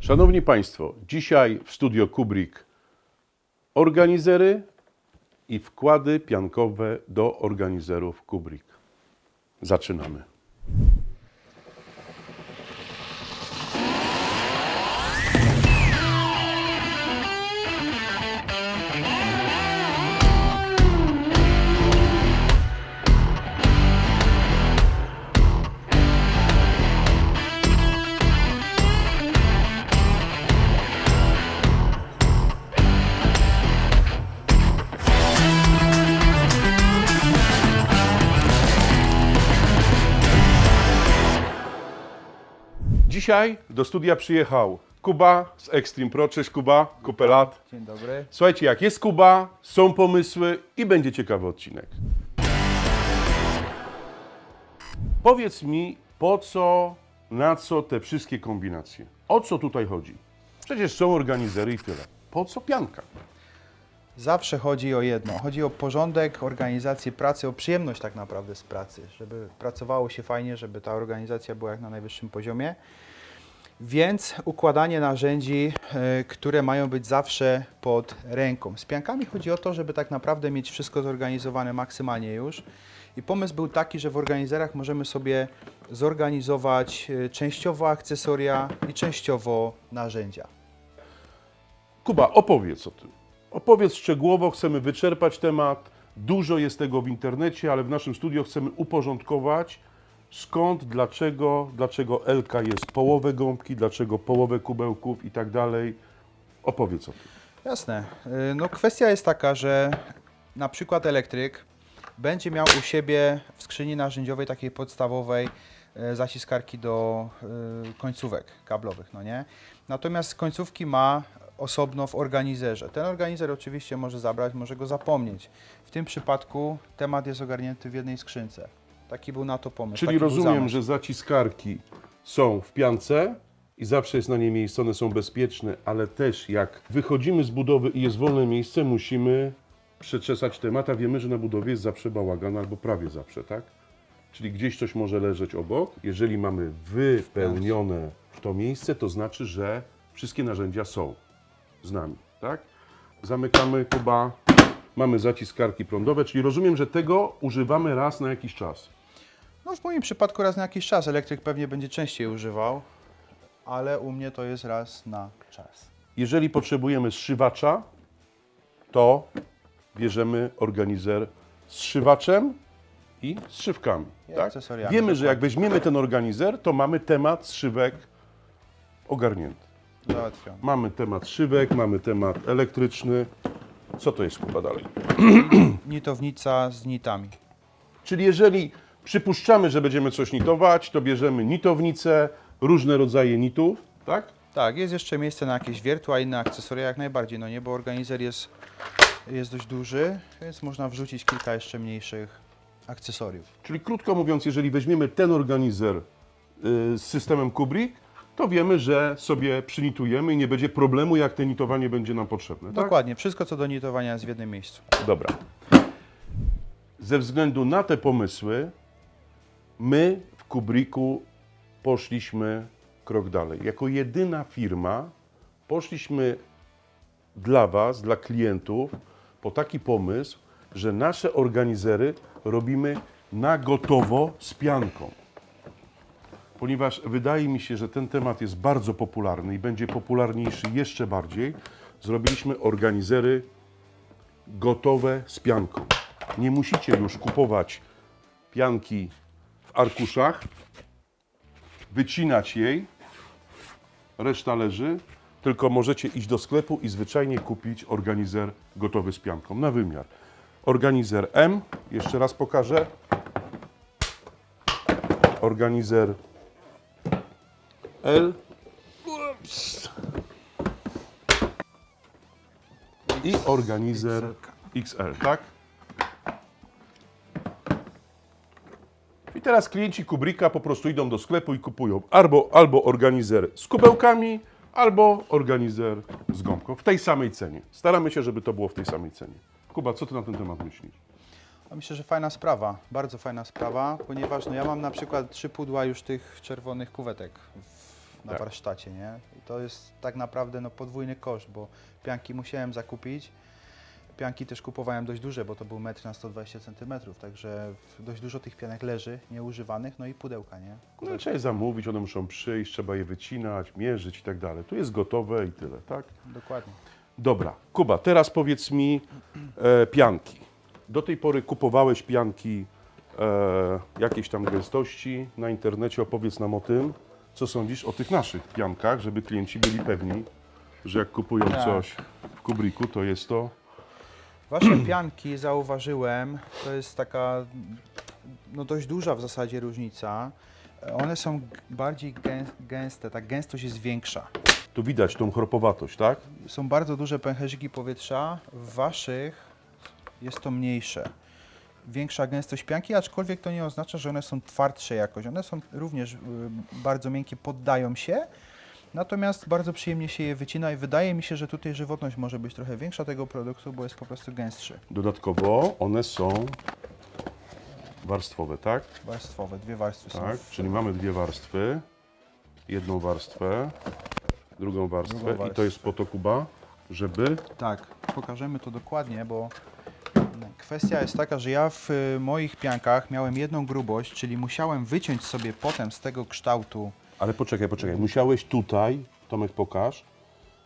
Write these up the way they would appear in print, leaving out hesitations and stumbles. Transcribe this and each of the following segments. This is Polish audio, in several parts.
Szanowni Państwo, dzisiaj w studio Qbrick organizery i wkłady piankowe do organizerów Qbrick. Zaczynamy. Dzisiaj do studia przyjechał Kuba z Extremepro. Cześć Kuba, kupę lat. Dzień dobry. Słuchajcie, jak jest Kuba, są pomysły i będzie ciekawy odcinek. Powiedz mi, po co, na co te wszystkie kombinacje? O co tutaj chodzi? Przecież są organizery i tyle. Po co pianka? Zawsze chodzi o jedno. Chodzi o porządek, organizację pracy, o przyjemność tak naprawdę z pracy, żeby pracowało się fajnie, żeby ta organizacja była jak na najwyższym poziomie. Więc układanie narzędzi, które mają być zawsze pod ręką. Z piankami chodzi o to, żeby tak naprawdę mieć wszystko zorganizowane maksymalnie już. I pomysł był taki, że w organizerach możemy sobie zorganizować częściowo akcesoria i częściowo narzędzia. Kuba, opowiedz o tym. Opowiedz szczegółowo, chcemy wyczerpać temat. Dużo jest tego w internecie, ale w naszym studio chcemy uporządkować. Skąd, dlaczego Elka jest połowę gąbki, dlaczego połowę kubełków i tak dalej. Opowiedz o tym. Jasne. No kwestia jest taka, że na przykład elektryk będzie miał u siebie w skrzyni narzędziowej takiej podstawowej zaciskarki do końcówek kablowych, no nie? Natomiast końcówki ma osobno w organizerze. Ten organizer oczywiście może zabrać, może go zapomnieć. W tym przypadku temat jest ogarnięty w jednej skrzynce. Taki był na to pomysł. Czyli rozumiem, że zaciskarki są w piance i zawsze jest na nie miejsce, one są bezpieczne, ale też jak wychodzimy z budowy i jest wolne miejsce, musimy przeczesać temat, a wiemy, że na budowie jest zawsze bałagan, albo prawie zawsze, tak? Czyli gdzieś coś może leżeć obok. Jeżeli mamy wypełnione to miejsce, to znaczy, że wszystkie narzędzia są z nami, tak? Zamykamy, Kuba, mamy zaciskarki prądowe, czyli rozumiem, że tego używamy raz na jakiś czas. No w moim przypadku raz na jakiś czas. Elektryk pewnie będzie częściej używał, ale u mnie to jest raz na czas. Jeżeli potrzebujemy zszywacza, to bierzemy organizer z zszywaczem i zszywkami. I Tak? akcesoriami, Wiemy, że jak dokładnie. weźmiemy ten organizer, to mamy temat zszywek ogarnięty. Załatwiony. Mamy temat szywek, mamy temat elektryczny. Co to jest, Kuba, dalej? Nitownica z nitami. Czyli jeżeli przypuszczamy, że będziemy coś nitować, to bierzemy nitownicę, różne rodzaje nitów, tak? Tak, jest jeszcze miejsce na jakieś wiertła, inne akcesoria jak najbardziej, no nie, bo organizer jest dość duży, więc można wrzucić kilka jeszcze mniejszych akcesoriów. Czyli krótko mówiąc, jeżeli weźmiemy ten organizer z systemem Qbrick, to wiemy, że sobie przynitujemy i nie będzie problemu, jak to nitowanie będzie nam potrzebne. Tak? Dokładnie, wszystko co do nitowania jest w jednym miejscu. Dobra. Ze względu na te pomysły, my w Qbricku poszliśmy krok dalej. Jako jedyna firma poszliśmy dla Was, dla klientów, po taki pomysł, że nasze organizery robimy na gotowo z pianką. Ponieważ wydaje mi się, że ten temat jest bardzo popularny i będzie popularniejszy jeszcze bardziej, zrobiliśmy organizery gotowe z pianką. Nie musicie już kupować pianki w arkuszach, wycinać jej, reszta leży, tylko możecie iść do sklepu i zwyczajnie kupić organizer gotowy z pianką na wymiar. Organizer M, jeszcze raz pokażę. Organizer L. Ups. I organizer XL, tak? I teraz klienci Qbricka po prostu idą do sklepu i kupują albo organizer z kubełkami, albo organizer z gąbką w tej samej cenie. Staramy się, żeby to było w tej samej cenie. Kuba, co ty na ten temat myślisz? A myślę, że fajna sprawa, bardzo fajna sprawa, ponieważ no ja mam na przykład 3 pudła już tych czerwonych kuwetek na Tak. warsztacie, nie? I to jest tak naprawdę no, podwójny koszt, bo pianki musiałem zakupić. Pianki też kupowałem dość duże, bo to był 1 na 120 cm, także dość dużo tych pianek leży, nieużywanych, no i pudełka, nie? No, trzeba je zamówić, one muszą przyjść, trzeba je wycinać, mierzyć i tak dalej. Tu jest gotowe i tyle, tak? Dokładnie. Dobra, Kuba, teraz powiedz mi pianki. Do tej pory kupowałeś pianki jakiejś tam gęstości na internecie. Opowiedz nam o tym, co sądzisz o tych naszych piankach, żeby klienci byli pewni, że jak kupują Tak. coś w Qbricku, to jest to... Wasze pianki, zauważyłem, to jest taka no dość duża w zasadzie różnica. One są bardziej gęste, ta gęstość jest większa. Tu widać tą chropowatość, tak? Są bardzo duże pęcherzyki powietrza, w waszych jest to mniejsze. Większa gęstość pianki, aczkolwiek to nie oznacza, że one są twardsze jakoś. One są również bardzo miękkie, poddają się, natomiast bardzo przyjemnie się je wycina i wydaje mi się, że tutaj żywotność może być trochę większa tego produktu, bo jest po prostu gęstszy. Dodatkowo one są warstwowe, tak? Warstwowe, dwie warstwy są. Tak, czyli mamy dwie warstwy. Jedną warstwę, drugą warstwę i to jest po to, Kuba, żeby... Tak, pokażemy to dokładnie, bo kwestia jest taka, że ja w moich piankach miałem jedną grubość, czyli musiałem wyciąć sobie potem z tego kształtu. Ale poczekaj, musiałeś tutaj, Tomek pokaż,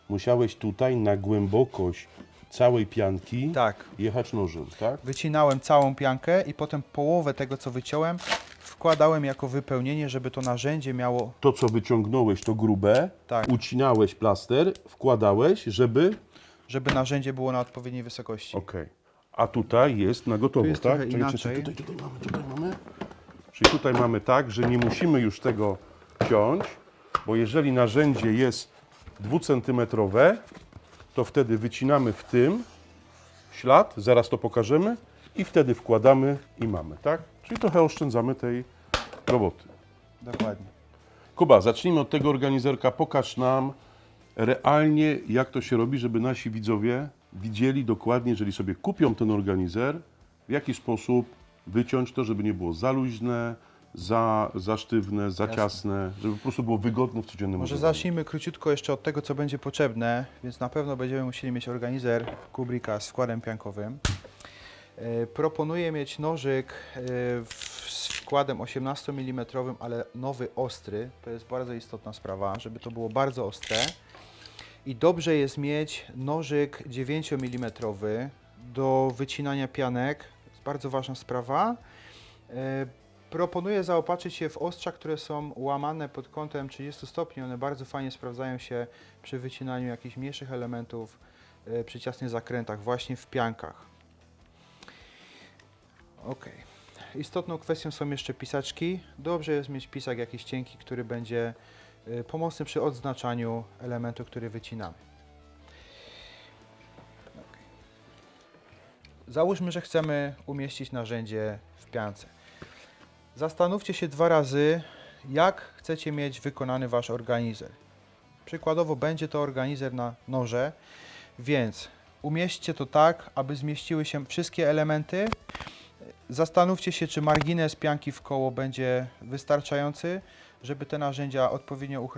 musiałeś tutaj na głębokość całej pianki Tak, jechać nożem, tak? wycinałem całą piankę i potem połowę tego, co wyciąłem, wkładałem jako wypełnienie, żeby to narzędzie miało... To, co wyciągnąłeś, to grube, Tak. ucinałeś plaster, wkładałeś, żeby... żeby narzędzie było na odpowiedniej wysokości. Okej. A tutaj jest na gotowo, Tu jest tak? trochę inaczej. Tutaj mamy. Czyli tutaj mamy tak, że nie musimy już tego ciąć, bo jeżeli narzędzie jest 2-centymetrowe, to wtedy wycinamy w tym ślad, zaraz to pokażemy, i wtedy wkładamy i mamy, tak? Czyli trochę oszczędzamy tej roboty. Dokładnie. Kuba, zacznijmy od tego organizerka. Pokaż nam realnie, jak to się robi, żeby nasi widzowie widzieli dokładnie, jeżeli sobie kupią ten organizer, w jaki sposób wyciąć to, żeby nie było za luźne, za sztywne, za ciasne, żeby po prostu było wygodne w codziennym Może używaniu. zacznijmy króciutko jeszcze od tego, co będzie potrzebne, więc na pewno będziemy musieli mieć organizer Qbricka z wkładem piankowym. Proponuję mieć nożyk z wkładem 18 mm, ale nowy, ostry. To jest bardzo istotna sprawa, żeby to było bardzo ostre. I dobrze jest mieć nożyk 9 mm do wycinania pianek. To jest bardzo ważna sprawa. Proponuję zaopatrzyć się w ostrza, które są łamane pod kątem 30 stopni. One bardzo fajnie sprawdzają się przy wycinaniu jakichś mniejszych elementów, przy ciasnych zakrętach, właśnie w piankach. Ok. Istotną kwestią są jeszcze pisaczki. Dobrze jest mieć pisak jakiś cienki, który będzie pomocny przy odznaczaniu elementu, który wycinamy. Okay. Załóżmy, że chcemy umieścić narzędzie w piance. Zastanówcie się 2 razy, jak chcecie mieć wykonany Wasz organizer. Przykładowo będzie to organizer na noże, więc umieśćcie to tak, aby zmieściły się wszystkie elementy. Zastanówcie się, czy margines pianki w koło będzie wystarczający, żeby te narzędzia odpowiednio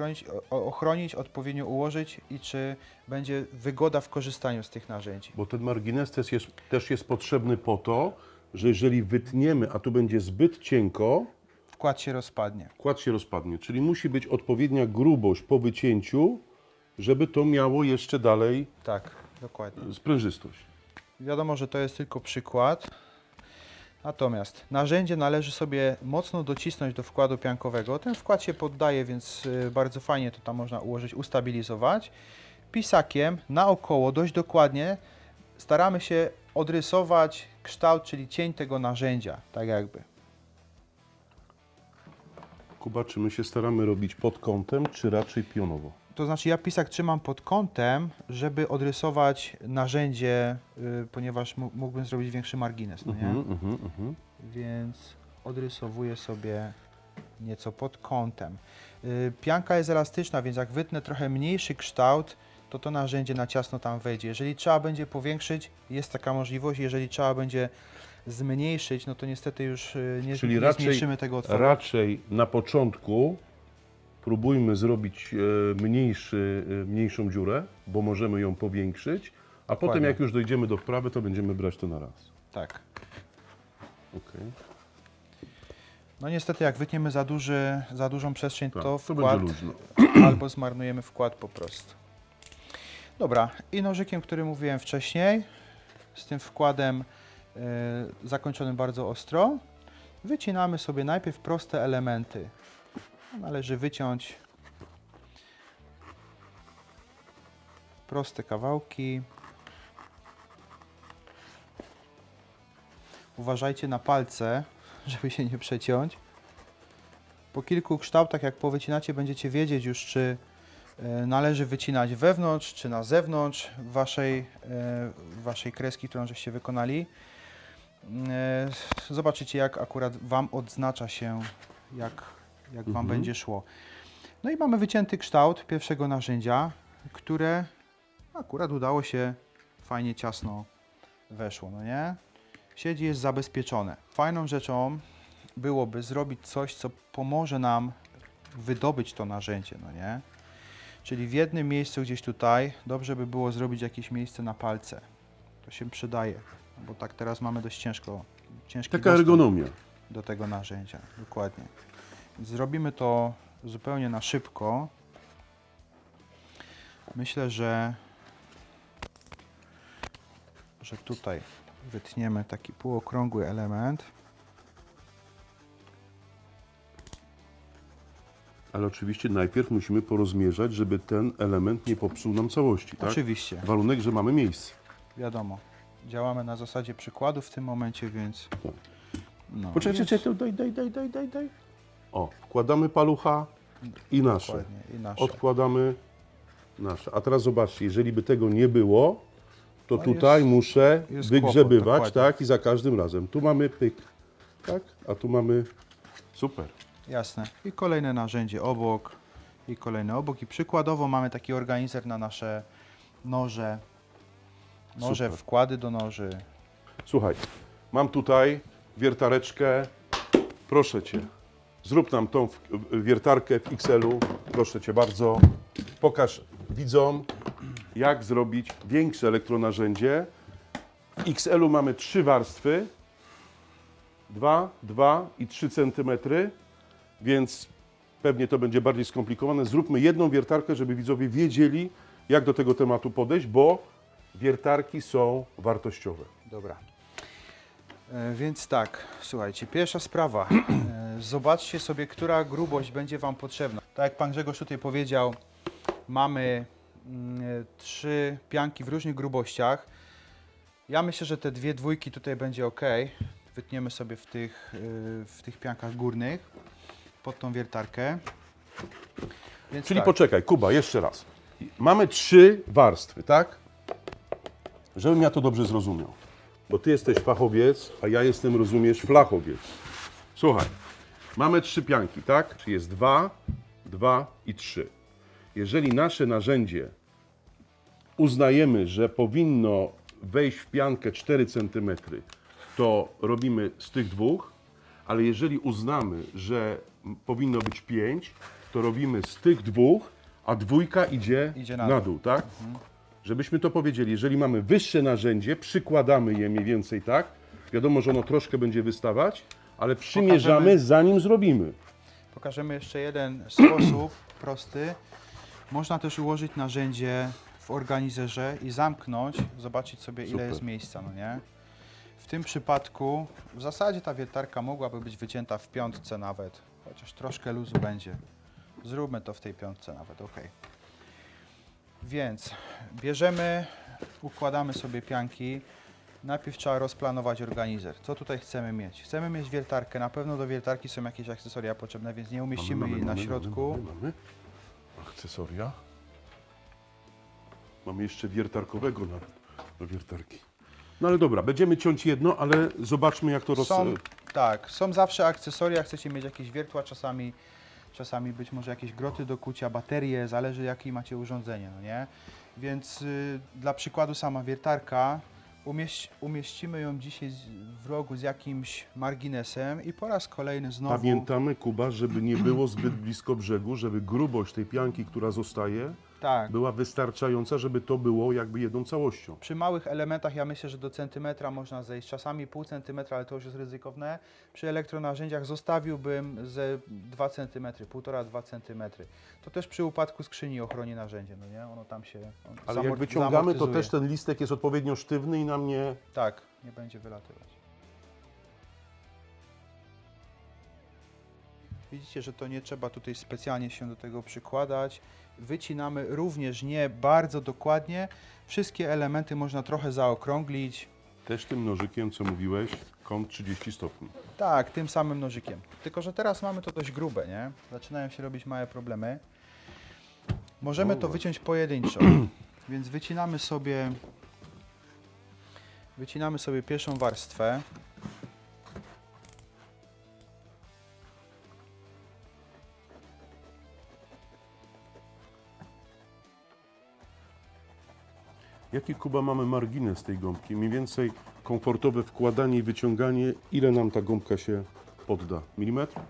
ochronić, odpowiednio ułożyć i czy będzie wygoda w korzystaniu z tych narzędzi. Bo ten margines też jest potrzebny po to, że jeżeli wytniemy, a tu będzie zbyt cienko, Wkład się rozpadnie. wkład się rozpadnie. Czyli musi być odpowiednia grubość po wycięciu, żeby to miało jeszcze dalej Tak, dokładnie. sprężystość. Wiadomo, że to jest tylko przykład. Natomiast narzędzie należy sobie mocno docisnąć do wkładu piankowego. Ten wkład się poddaje, więc bardzo fajnie to tam można ułożyć, ustabilizować. Pisakiem naokoło dość dokładnie staramy się odrysować kształt, czyli cień tego narzędzia, tak jakby. Kuba, czy my się staramy robić pod kątem, czy raczej pionowo? To znaczy ja pisak trzymam pod kątem, żeby odrysować narzędzie, ponieważ mógłbym zrobić większy margines, no nie? Więc odrysowuję sobie nieco pod kątem. Pianka jest elastyczna, więc jak wytnę trochę mniejszy kształt, to to narzędzie na ciasno tam wejdzie. Jeżeli trzeba będzie powiększyć, jest taka możliwość. Jeżeli trzeba będzie zmniejszyć, no to niestety już nie zmniejszymy tego otworu. Raczej na początku próbujmy zrobić mniejszą dziurę, bo możemy ją powiększyć, a potem jak już dojdziemy do wprawy, to będziemy brać to na raz. Tak. Okay. No niestety jak wytniemy za dużą przestrzeń, Tak, to to wkład będzie luźno. albo zmarnujemy wkład po prostu. Dobra, i nożykiem, który mówiłem wcześniej, z tym wkładem zakończonym bardzo ostro, wycinamy sobie najpierw proste elementy. Należy wyciąć proste kawałki. Uważajcie na palce, żeby się nie przeciąć. Po kilku kształtach, jak powycinacie, będziecie wiedzieć już, czy należy wycinać wewnątrz, czy na zewnątrz waszej kreski, którą żeście wykonali. Zobaczycie, jak akurat Wam odznacza się, jak Wam będzie szło. No i mamy wycięty kształt pierwszego narzędzia, które akurat udało się fajnie ciasno weszło, no nie? Siedzi, jest zabezpieczone. Fajną rzeczą byłoby zrobić coś, co pomoże nam wydobyć to narzędzie, no nie? Czyli w jednym miejscu gdzieś tutaj dobrze by było zrobić jakieś miejsce na palce. To się przydaje, bo tak teraz mamy dość ciężki Taka ergonomia do tego narzędzia, dokładnie. Więc zrobimy to zupełnie na szybko. Myślę, że tutaj wytniemy taki półokrągły element. Ale oczywiście najpierw musimy porozmierzać, żeby ten element nie popsuł nam całości, tak? Oczywiście. Warunek, że mamy miejsce. Wiadomo. Działamy na zasadzie przykładu w tym momencie, więc... Tak. No, Poczekajcie, daj. O, wkładamy palucha i nasze. Dokładnie, i nasze. Odkładamy nasze. A teraz zobaczcie, jeżeli by tego nie było, to No tutaj muszę jest wygrzebywać, kłopot, tak? I za każdym razem. Tu mamy pyk, tak? A tu mamy super. Jasne. I kolejne narzędzie obok, i kolejne obok. I przykładowo mamy taki organizer na nasze noże. Super. Wkłady do noży. Słuchaj, mam tutaj wiertareczkę. Proszę Cię, zrób nam tą wiertarkę w XL-u. Proszę Cię bardzo. Pokaż widzom, jak zrobić większe elektronarzędzie. W XL-u mamy 3 warstwy. 2 i 3 cm. Więc pewnie to będzie bardziej skomplikowane. Zróbmy jedną wiertarkę, żeby widzowie wiedzieli, jak do tego tematu podejść, bo wiertarki są wartościowe. Dobra. Więc tak, słuchajcie, pierwsza sprawa. Zobaczcie sobie, która grubość będzie Wam potrzebna. Tak jak Pan Grzegorz tutaj powiedział, mamy 3 pianki w różnych grubościach. Ja myślę, że te 2 dwójki tutaj będzie ok. Wytniemy sobie w tych piankach górnych pod tą wiertarkę. Więc Czyli tak. poczekaj, Kuba, jeszcze raz. Mamy 3 warstwy, tak? Żebym ja to dobrze zrozumiał. Bo Ty jesteś fachowiec, a ja jestem, rozumiesz, flachowiec. Słuchaj, mamy 3 pianki, tak? Czyli jest 2 i 3. Jeżeli nasze narzędzie uznajemy, że powinno wejść w piankę 4 cm, to robimy z tych 2, ale jeżeli uznamy, że powinno być 5, to robimy z tych 2, a 2 idzie na dół, tak? Żebyśmy to powiedzieli, jeżeli mamy wyższe narzędzie, przykładamy je mniej więcej tak, wiadomo, że ono troszkę będzie wystawać, ale przymierzamy, zanim zrobimy. Pokażemy jeszcze jeden sposób prosty. Można też ułożyć narzędzie w organizerze i zamknąć, zobaczyć sobie, ile jest miejsca, no nie? W tym przypadku w zasadzie ta wiertarka mogłaby być wycięta w piątce nawet, chociaż troszkę luzu będzie. Zróbmy to w tej piątce nawet, ok. Więc bierzemy, układamy sobie pianki. Najpierw trzeba rozplanować organizer. Co tutaj chcemy mieć? Chcemy mieć wiertarkę. Na pewno do wiertarki są jakieś akcesoria potrzebne, więc nie umieścimy jej na środku. Mamy akcesoria. Mamy jeszcze wiertarkowego na wiertarki. No ale dobra, będziemy ciąć jedno, ale zobaczmy, jak to Tak, są zawsze akcesoria. Chcecie mieć jakieś wiertła, czasami być może jakieś groty do kucia, baterie, zależy jakie macie urządzenie, no nie? Więc dla przykładu sama wiertarka Umieścimy ją dzisiaj w rogu z jakimś marginesem i po raz kolejny znowu... Pamiętamy, Kuba, żeby nie było zbyt blisko brzegu, żeby grubość tej pianki, która zostaje, Tak. była wystarczająca, żeby to było jakby jedną całością. Przy małych elementach ja myślę, że do centymetra można zejść, czasami pół centymetra, ale to już jest ryzykowne. Przy elektronarzędziach zostawiłbym ze 2 cm, 1,5-2 cm. To też przy upadku skrzyni ochroni narzędzie, no nie? Ono tam się Ale jak wyciągamy, to zamortyzuje. też ten listek jest odpowiednio sztywny i nam nie... Tak, nie będzie wylatywać. Widzicie, że to nie trzeba tutaj specjalnie się do tego przykładać. Wycinamy również nie bardzo dokładnie. Wszystkie elementy można trochę zaokrąglić. Też tym nożykiem, co mówiłeś, kąt 30 stopni. Tak, tym samym nożykiem. Tylko że teraz mamy to dość grube, nie? Zaczynają się robić małe problemy. Możemy to wyciąć pojedynczo. Więc wycinamy sobie pierwszą warstwę. Jaki, Kuba, mamy margines tej gąbki? Mniej więcej komfortowe wkładanie i wyciąganie, ile nam ta gąbka się podda? Milimetr?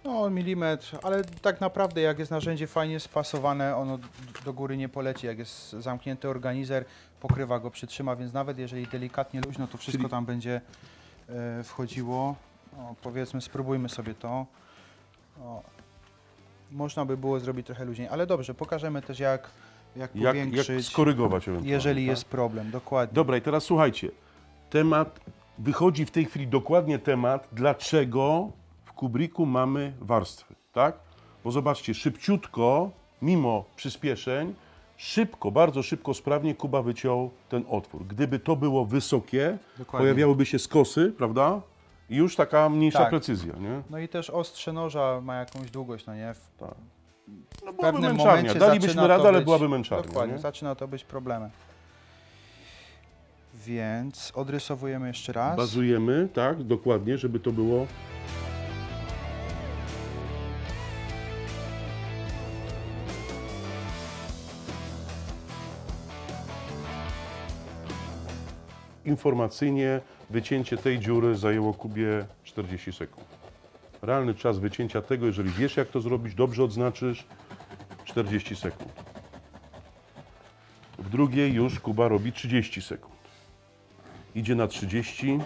No, milimetr, ale tak naprawdę jak jest narzędzie fajnie spasowane, ono do góry nie poleci. Jak jest zamknięty organizer, pokrywa go, przytrzyma, więc nawet jeżeli delikatnie luźno, to wszystko tam będzie wchodziło. O, powiedzmy, spróbujmy sobie to. O, można by było zrobić trochę luźniej, ale dobrze, pokażemy też jak powiększyć, jak skorygować ewentualnie, jeżeli tak? jest problem, dokładnie. Dobra, i teraz słuchajcie, temat, wychodzi w tej chwili dokładnie temat, dlaczego w Qbricku mamy warstwy, tak? Bo zobaczcie, szybciutko, mimo przyspieszeń, szybko, bardzo szybko, sprawnie Kuba wyciął ten otwór. Gdyby to było wysokie, Dokładnie. pojawiałyby się skosy, prawda? I już taka mniejsza Tak. precyzja, nie? No i też ostrze noża ma jakąś długość, no nie? Tak. No W byłaby pewnym męczarnia. momencie Dalibyśmy zaczyna radę, to ale być- byłaby męczarnia. Dokładnie, Nie? zaczyna to być problemem. Więc odrysowujemy jeszcze raz. Bazujemy, tak, dokładnie, żeby to było. Informacyjnie wycięcie tej dziury zajęło Kubie 40 sekund. Realny czas wycięcia tego, jeżeli wiesz, jak to zrobić, dobrze odznaczysz, 40 sekund. W drugiej już Kuba robi 30 sekund. Idzie na 30.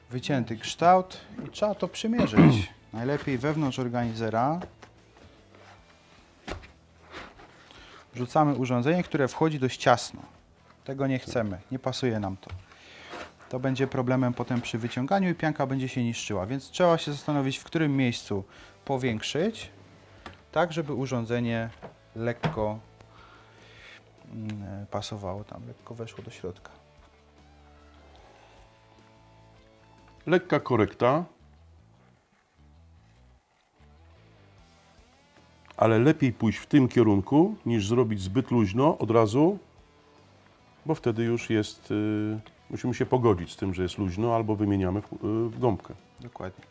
Wycięty kształt i trzeba to przymierzyć. Najlepiej wewnątrz organizera. Wrzucamy urządzenie, które wchodzi dość ciasno. Tego nie chcemy, nie pasuje nam to. To będzie problemem potem przy wyciąganiu i pianka będzie się niszczyła, więc trzeba się zastanowić, w którym miejscu powiększyć, tak żeby urządzenie lekko pasowało tam, lekko weszło do środka. Lekka korekta, ale lepiej pójść w tym kierunku, niż zrobić zbyt luźno od razu, bo wtedy już jest, musimy się pogodzić z tym, że jest luźno, albo wymieniamy w gąbkę. Dokładnie.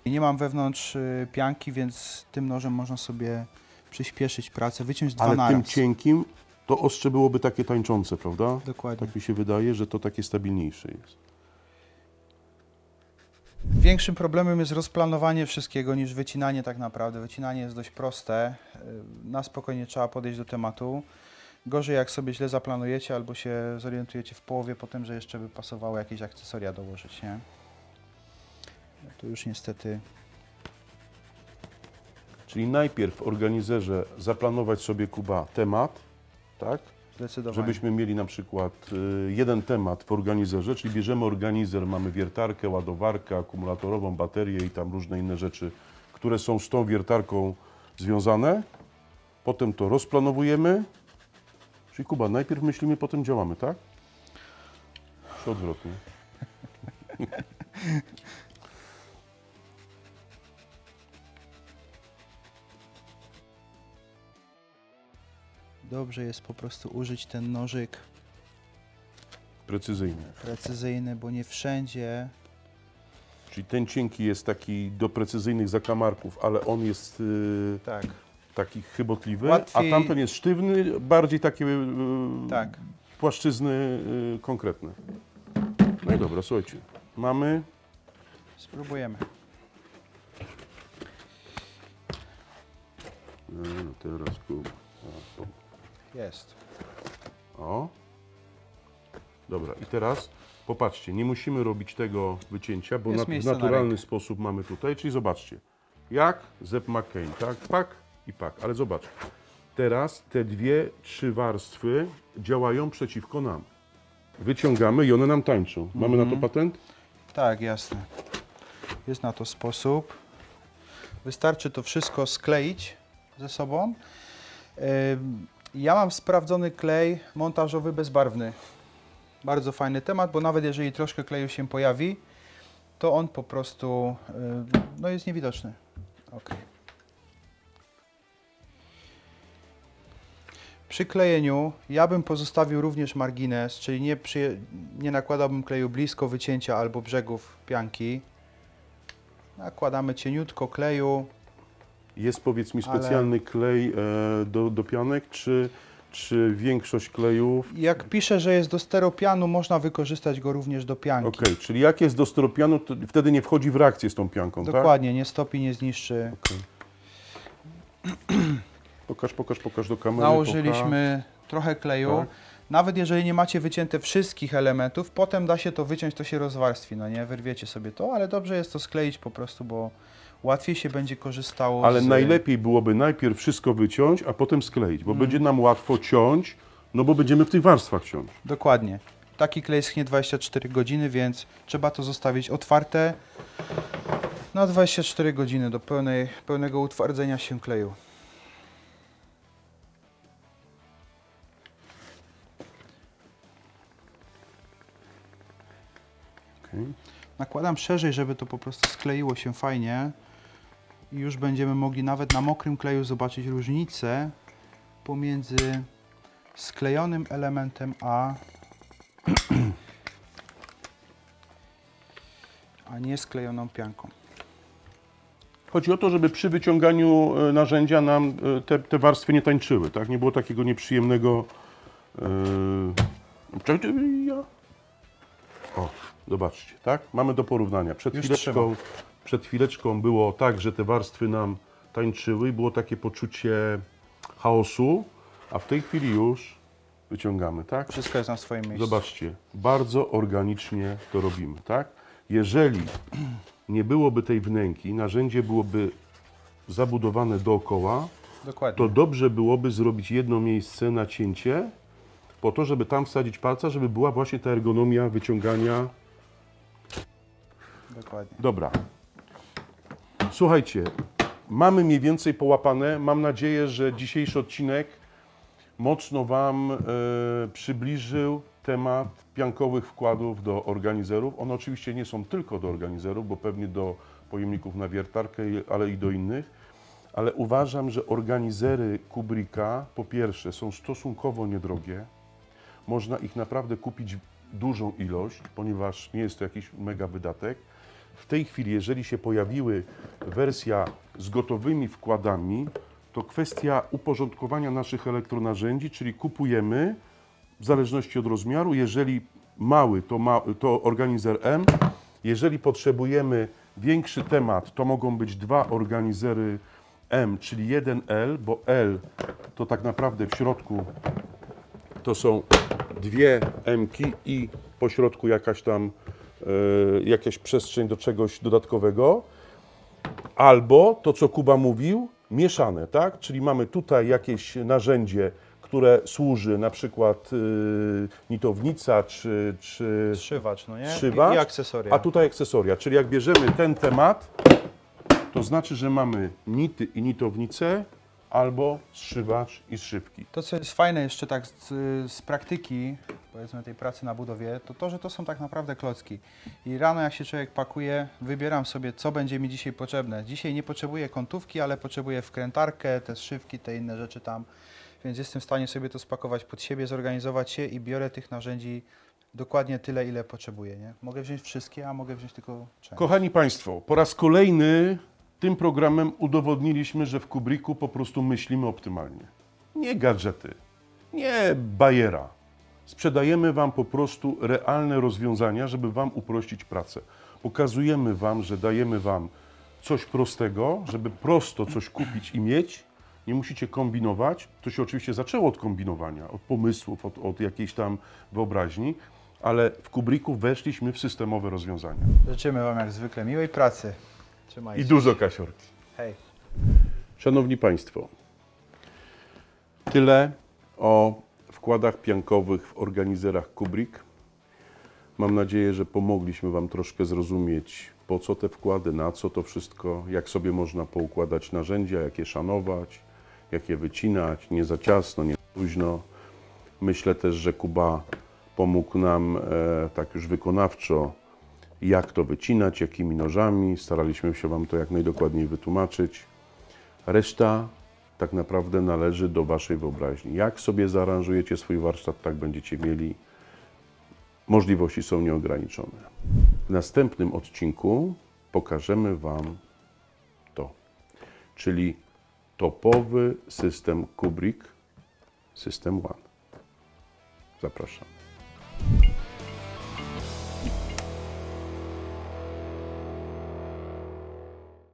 I nie mam wewnątrz pianki, więc tym nożem można sobie przyspieszyć pracę, wyciąć dwa Ale naraz. tym cienkim to ostrze byłoby takie tańczące, prawda? Dokładnie. Tak mi się wydaje, że to takie stabilniejsze jest. Większym problemem jest rozplanowanie wszystkiego niż wycinanie tak naprawdę. Wycinanie jest dość proste. Na spokojnie trzeba podejść do tematu. Gorzej jak sobie źle zaplanujecie albo się zorientujecie w połowie potem, że jeszcze by pasowało jakieś akcesoria dołożyć, nie? To już niestety... Czyli najpierw w organizerze zaplanować sobie, Kuba, temat, tak? Zdecydowanie. Żebyśmy mieli na przykład jeden temat w organizerze, czyli bierzemy organizer, mamy wiertarkę, ładowarkę akumulatorową, baterię i tam różne inne rzeczy, które są z tą wiertarką związane. Potem to rozplanowujemy. Czyli, Kuba, najpierw myślimy, potem działamy, tak? Czy odwrotnie? Dobrze jest po prostu użyć ten nożyk Precyzyjny. Precyzyjny, bo nie wszędzie. Czyli ten cienki jest taki do precyzyjnych zakamarków, ale on jest Tak. taki chybotliwy, Łatwiej- a tamten jest sztywny, bardziej takie Tak. płaszczyzny konkretne. No i dobra, słuchajcie, mamy... Spróbujemy. No teraz Kuba. Jest. O. Dobra, i teraz popatrzcie, nie musimy robić tego wycięcia, bo Jest w miejsce na naturalny rękę. sposób mamy tutaj, czyli zobaczcie, jak Zep McCain, tak? Pak i pak, ale zobacz, teraz te 2-3 warstwy działają przeciwko nam. Wyciągamy i one nam tańczą. Mamy na to patent? Tak, jasne. Jest na to sposób. Wystarczy to wszystko skleić ze sobą. Ja mam sprawdzony klej montażowy bezbarwny. Bardzo fajny temat, bo nawet jeżeli troszkę kleju się pojawi, to on po prostu no jest niewidoczny. Okay. Przy klejeniu ja bym pozostawił również margines, czyli nie nakładałbym kleju blisko wycięcia albo brzegów pianki. Nakładamy cieniutko kleju. Jest, powiedz mi, Ale- specjalny klej do pianek, czy większość klejów? Jak pisze, że jest do steropianu, można wykorzystać go również do pianki. Okej, czyli jak jest do styropianu, to wtedy nie wchodzi w reakcję z tą pianką, tak? Dokładnie, nie stopi, nie zniszczy. Pokaż do kamery. Nałożyliśmy trochę kleju. Tak. Nawet jeżeli nie macie wycięte wszystkich elementów, potem da się to wyciąć, to się rozwarstwi, no nie? Wyrwiecie sobie to, ale dobrze jest to skleić po prostu, bo łatwiej się będzie korzystało Ale z... najlepiej byłoby najpierw wszystko wyciąć, a potem skleić, bo będzie nam łatwo ciąć, no bo będziemy w tych warstwach ciąć. Dokładnie. Taki klej schnie 24 godziny, więc trzeba to zostawić otwarte na 24 godziny do pełnego utwardzenia się kleju. Okay. Nakładam szerzej, żeby to po prostu skleiło się fajnie i już będziemy mogli nawet na mokrym kleju zobaczyć różnicę pomiędzy sklejonym elementem a nie sklejoną pianką. Chodzi o to, żeby przy wyciąganiu narzędzia nam te warstwy nie tańczyły, tak? Nie było takiego nieprzyjemnego... O, zobaczcie, tak? Mamy do porównania. Przed chwileczką było tak, że te warstwy nam tańczyły i było takie poczucie chaosu, a w tej chwili już wyciągamy, tak? Wszystko jest na swoim miejscu. Zobaczcie, bardzo organicznie to robimy, tak? Jeżeli nie byłoby tej wnęki, narzędzie byłoby zabudowane dookoła, Dokładnie. to dobrze byłoby zrobić jedno miejsce na cięcie, po to, żeby tam wsadzić palca, żeby była właśnie ta ergonomia wyciągania. Dokładnie. Dobra. Słuchajcie, mamy mniej więcej połapane. Mam nadzieję, że dzisiejszy odcinek mocno Wam przybliżył temat piankowych wkładów do organizerów. One oczywiście nie są tylko do organizerów, bo pewnie do pojemników na wiertarkę, ale i do innych. Ale uważam, że organizery Qbricka po pierwsze są stosunkowo niedrogie. Można ich naprawdę kupić dużą ilość, ponieważ nie jest to jakiś mega wydatek. W tej chwili, jeżeli się pojawiły wersja z gotowymi wkładami, to kwestia uporządkowania naszych elektronarzędzi, czyli kupujemy w zależności od rozmiaru. Jeżeli mały, to organizer M. Jeżeli potrzebujemy większy temat, to mogą być dwa organizery M, czyli jeden L, bo L to tak naprawdę w środku to są dwie M-ki i po środku jakaś tam jakaś przestrzeń do czegoś dodatkowego. Albo to, co Kuba mówił, mieszane, tak? Czyli mamy tutaj jakieś narzędzie, które służy na przykład nitownica czy Zszywacz, no nie? zszywacz, I akcesoria. a tutaj akcesoria. Czyli jak bierzemy ten temat, to znaczy, że mamy nity i nitownicę, albo zszywacz i zszywki. To, co jest fajne jeszcze tak z praktyki, powiedzmy tej pracy na budowie, to, że to są tak naprawdę klocki. I rano jak się człowiek pakuje, wybieram sobie, co będzie mi dzisiaj potrzebne. Dzisiaj nie potrzebuję kątówki, ale potrzebuję wkrętarkę, te zszywki, te inne rzeczy tam. Więc jestem w stanie sobie to spakować pod siebie, zorganizować się i biorę tych narzędzi dokładnie tyle, ile potrzebuję, nie? Mogę wziąć wszystkie, a mogę wziąć tylko część. Kochani Państwo, po raz kolejny tym programem udowodniliśmy, że w Qbricku po prostu myślimy optymalnie. Nie gadżety, nie bajera. Sprzedajemy Wam po prostu realne rozwiązania, żeby Wam uprościć pracę. Pokazujemy Wam, że dajemy Wam coś prostego, żeby prosto coś kupić i mieć. Nie musicie kombinować. To się oczywiście zaczęło od kombinowania, od pomysłów, od jakiejś tam wyobraźni, ale w Qbricku weszliśmy w systemowe rozwiązania. Życzymy Wam jak zwykle miłej pracy. Trzymajcie I się. dużo kasiorki. Hej. Szanowni Państwo, tyle o wkładach piankowych w organizerach Qbrick. Mam nadzieję, że pomogliśmy Wam troszkę zrozumieć, po co te wkłady, na co to wszystko, jak sobie można poukładać narzędzia, jak je szanować, jak je wycinać, nie za ciasno, nie za luźno. Myślę też, że Kuba pomógł nam tak już wykonawczo, jak to wycinać, jakimi nożami. Staraliśmy się Wam to jak najdokładniej wytłumaczyć. Reszta tak naprawdę należy do Waszej wyobraźni. Jak sobie zaaranżujecie swój warsztat, tak będziecie mieli. Możliwości są nieograniczone. W następnym odcinku pokażemy Wam to, czyli topowy system Qbrick System ONE. Zapraszam.